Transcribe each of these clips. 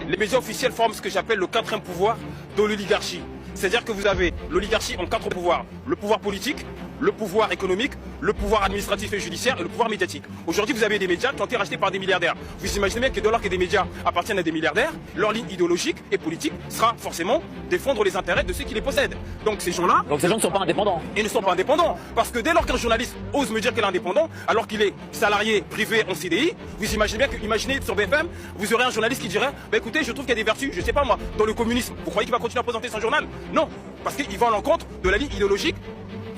Les médias officiels forment ce que j'appelle le quatrième pouvoir de l'oligarchie. C'est-à-dire que vous avez l'oligarchie en 4 pouvoirs. Le pouvoir politique, le pouvoir économique, le pouvoir administratif et judiciaire et le pouvoir médiatique. Aujourd'hui, vous avez des médias qui ont été rachetés par des milliardaires. Vous imaginez bien que dès lors que des médias appartiennent à des milliardaires, leur ligne idéologique et politique sera forcément défendre les intérêts de ceux qui les possèdent. Donc ces gens-là... Donc ces gens ne sont pas indépendants. Ils ne sont pas indépendants. Parce que dès lors qu'un journaliste ose me dire qu'il est indépendant, alors qu'il est salarié privé en CDI, vous imaginez bien que, imaginez sur BFM, vous aurez un journaliste qui dirait bah écoutez, je trouve qu'il y a des vertus, je sais pas moi, dans le communisme. Vous croyez qu'il va continuer à présenter son journal? Non. Parce qu'il va à l'encontre de la ligne idéologique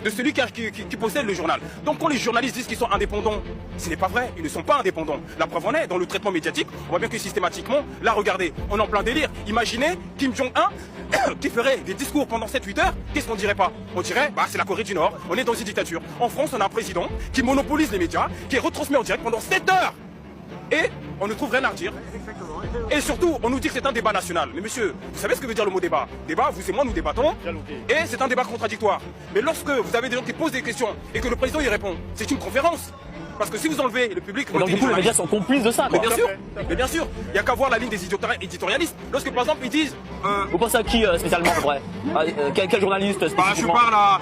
de celui qui possède le journal. Donc quand les journalistes disent qu'ils sont indépendants, ce n'est pas vrai, ils ne sont pas indépendants. La preuve en est, dans le traitement médiatique, on voit bien que systématiquement, là regardez, on est en plein délire. Imaginez Kim Jong-un qui ferait des discours pendant 7-8 heures, qu'est-ce qu'on dirait pas? On dirait, bah c'est la Corée du Nord, on est dans une dictature. En France, on a un président qui monopolise les médias, qui est retransmis en direct pendant 7 heures. Et on ne trouve rien à redire. Et surtout, on nous dit que c'est un débat national. Mais monsieur, vous savez ce que veut dire le mot débat? Débat, vous et moi, nous débattons. Et c'est un débat contradictoire. Mais lorsque vous avez des gens qui posent des questions et que le président y répond, c'est une conférence. Parce que si vous enlevez le public... Donc du coup, les médias sont complices de ça, quoi. Mais bien sûr, il n'y a qu'à voir la ligne des éditorialistes. Lorsque par exemple ils disent... Vous pensez à qui spécialement, à peu près? Quel journaliste spécifiquement? Je parle à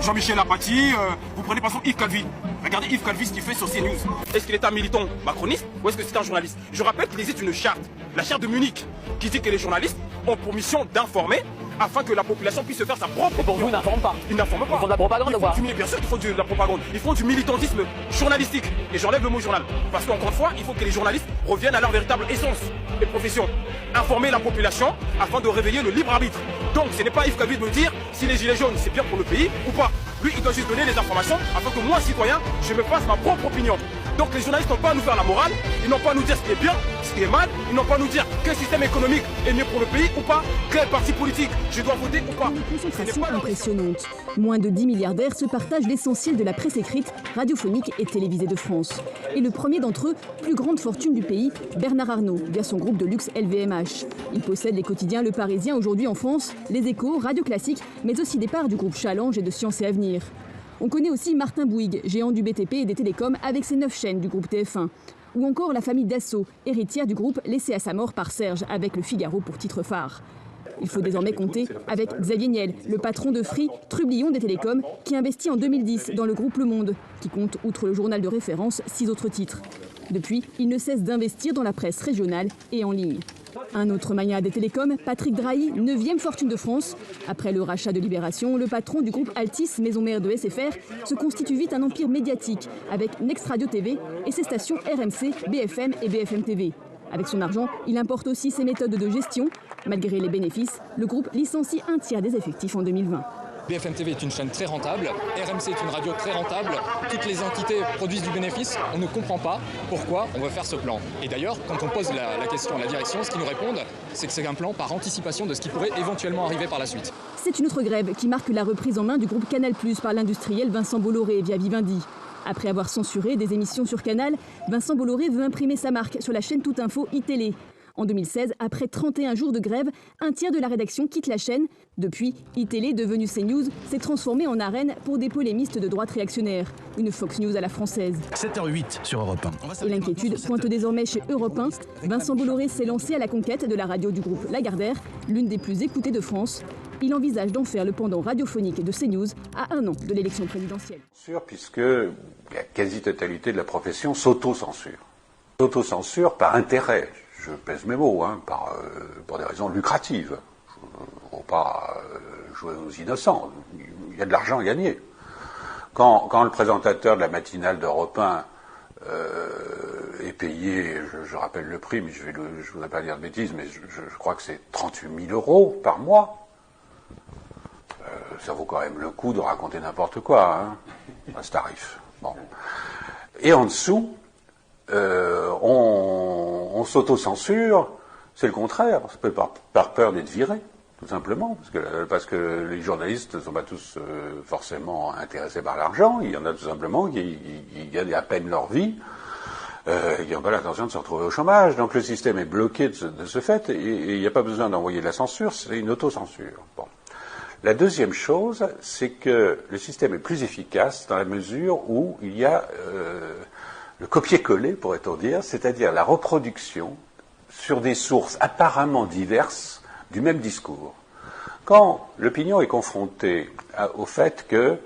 Jean-Michel Apathy, vous prenez par exemple Yves Calvi. Regardez Yves Calvi ce qu'il fait sur CNews. Est-ce qu'il est un militant macroniste ou est-ce que c'est un journaliste? Je rappelle qu'il existe une charte, la charte de Munich, qui dit que les journalistes ont pour mission d'informer afin que la population puisse se faire sa propre... Et pour vous, ils n'informent pas? Ils n'informent pas. Ils font de la propagande ou quoi? Bien sûr qu'ils font de la propagande. Ils font du militantisme journalistique. Et j'enlève le mot journal. Parce qu'encore une fois, il faut que les journalistes reviennent à leur véritable essence et profession. Informer la population afin de réveiller le libre arbitre. Donc ce n'est pas Yves Calvi de me dire si les gilets jaunes c'est bien pour le pays ou pas. Lui, il doit juste donner les informations afin que moi, citoyen, je me fasse ma propre opinion. Donc les journalistes n'ont pas à nous faire la morale, ils n'ont pas à nous dire ce qui est bien, ce qui est mal, ils n'ont pas à nous dire quel système économique est mieux pour le pays ou pas, quel parti politique je dois voter ou pas. Une concentration impressionnante. Moins de 10 milliardaires se partagent l'essentiel de la presse écrite, radiophonique et télévisée de France. Et le premier d'entre eux, plus grande fortune du pays, Bernard Arnault, via son groupe de luxe LVMH. Il possède les quotidiens Le Parisien aujourd'hui en France, Les Échos, Radio Classique, mais aussi des parts du groupe Challenge et de Sciences et Avenir. On connaît aussi Martin Bouygues, géant du BTP et des télécoms avec ses 9 chaînes du groupe TF1. Ou encore la famille Dassault, héritière du groupe laissé à sa mort par Serge avec Le Figaro pour titre phare. Il faut désormais compter avec Xavier Niel, le patron de Free, trublion des télécoms, qui investit en 2010 dans le groupe Le Monde, qui compte, outre le journal de référence, 6 autres titres. Depuis, il ne cesse d'investir dans la presse régionale et en ligne. Un autre magnat des télécoms, Patrick Drahi, 9e fortune de France. Après le rachat de Libération, le patron du groupe Altis, maison mère de SFR, se constitue vite un empire médiatique avec Next Radio TV et ses stations RMC, BFM et BFM TV. Avec son argent, il importe aussi ses méthodes de gestion. Malgré les bénéfices, le groupe licencie un tiers des effectifs en 2020. BFM TV est une chaîne très rentable, RMC est une radio très rentable, toutes les entités produisent du bénéfice, on ne comprend pas pourquoi on veut faire ce plan. Et d'ailleurs, quand on pose la question à la direction, ce qu'ils nous répondent, c'est que c'est un plan par anticipation de ce qui pourrait éventuellement arriver par la suite. C'est une autre grève qui marque la reprise en main du groupe Canal+ par l'industriel Vincent Bolloré via Vivendi. Après avoir censuré des émissions sur Canal, Vincent Bolloré veut imprimer sa marque sur la chaîne Tout Info iTélé. En 2016, après 31 jours de grève, un tiers de la rédaction quitte la chaîne. Depuis, iTélé, devenue CNews, s'est transformée en arène pour des polémistes de droite réactionnaire. Une Fox News à la française. 7h08 sur Europe 1. Et l'inquiétude pointe désormais chez Europe 1. Vincent Bolloré s'est lancé à la conquête de la radio du groupe Lagardère, l'une des plus écoutées de France. Il envisage d'en faire le pendant radiophonique de CNews à 1 an de l'élection présidentielle. Puisque la quasi-totalité de la profession s'auto-censure. S'auto-censure par intérêt. Je pèse mes mots, pour des raisons lucratives. Je ne veux pas jouer aux innocents. Il y a de l'argent à gagner. Quand le présentateur de la matinale d'Europe 1 est payé, je rappelle le prix, mais je ne voudrais pas dire de bêtises, mais je crois que c'est 38 000 € par mois. Ça vaut quand même le coup de raconter n'importe quoi, à ce tarif. Bon. Et en dessous, on s'auto-censure, c'est le contraire, c'est par peur d'être viré, tout simplement, parce que les journalistes ne sont pas tous forcément intéressés par l'argent, il y en a tout simplement qui gagnent à peine leur vie, qui n'ont pas l'intention de se retrouver au chômage, donc le système est bloqué de ce fait, et il n'y a pas besoin d'envoyer de la censure, c'est une auto-censure. Bon. La deuxième chose, c'est que le système est plus efficace dans la mesure où il y a le copier-coller, pourrait-on dire, c'est-à-dire la reproduction sur des sources apparemment diverses du même discours. Quand l'opinion est confrontée au fait que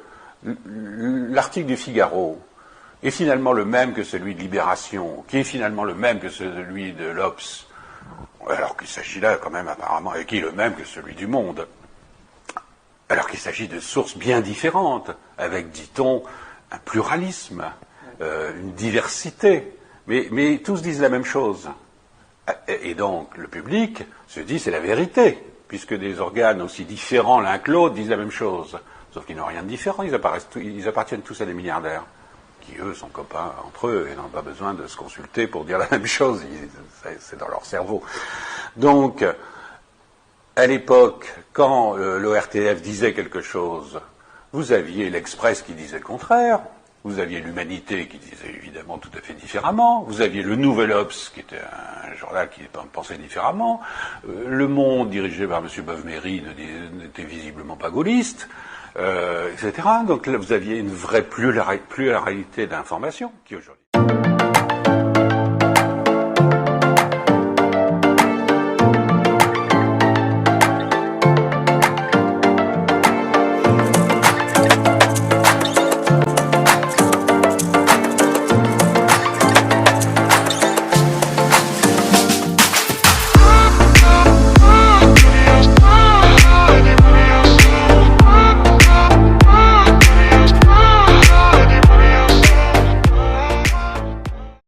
l'article du Figaro est finalement le même que celui de Libération, qui est finalement le même que celui de l'Obs, alors qu'il s'agit là quand même apparemment, et qui est le même que celui du Monde, alors qu'il s'agit de sources bien différentes, avec, dit-on, un pluralisme, une diversité, mais tous disent la même chose. Et donc le public se dit c'est la vérité, puisque des organes aussi différents l'un que l'autre disent la même chose. Sauf qu'ils n'ont rien de différent, ils appartiennent tous à des milliardaires, qui eux sont copains entre eux et n'ont pas besoin de se consulter pour dire la même chose, c'est dans leur cerveau. Donc, à l'époque, quand l'ORTF disait quelque chose, vous aviez l'Express qui disait le contraire, vous aviez l'Humanité qui disait évidemment tout à fait différemment, vous aviez le Nouvel Obs qui était un journal qui pensait différemment, Le Monde dirigé par M. Beuve-Méry n'était visiblement pas gaulliste, etc. Donc là vous aviez une vraie pluralité d'informations qui aujourd'hui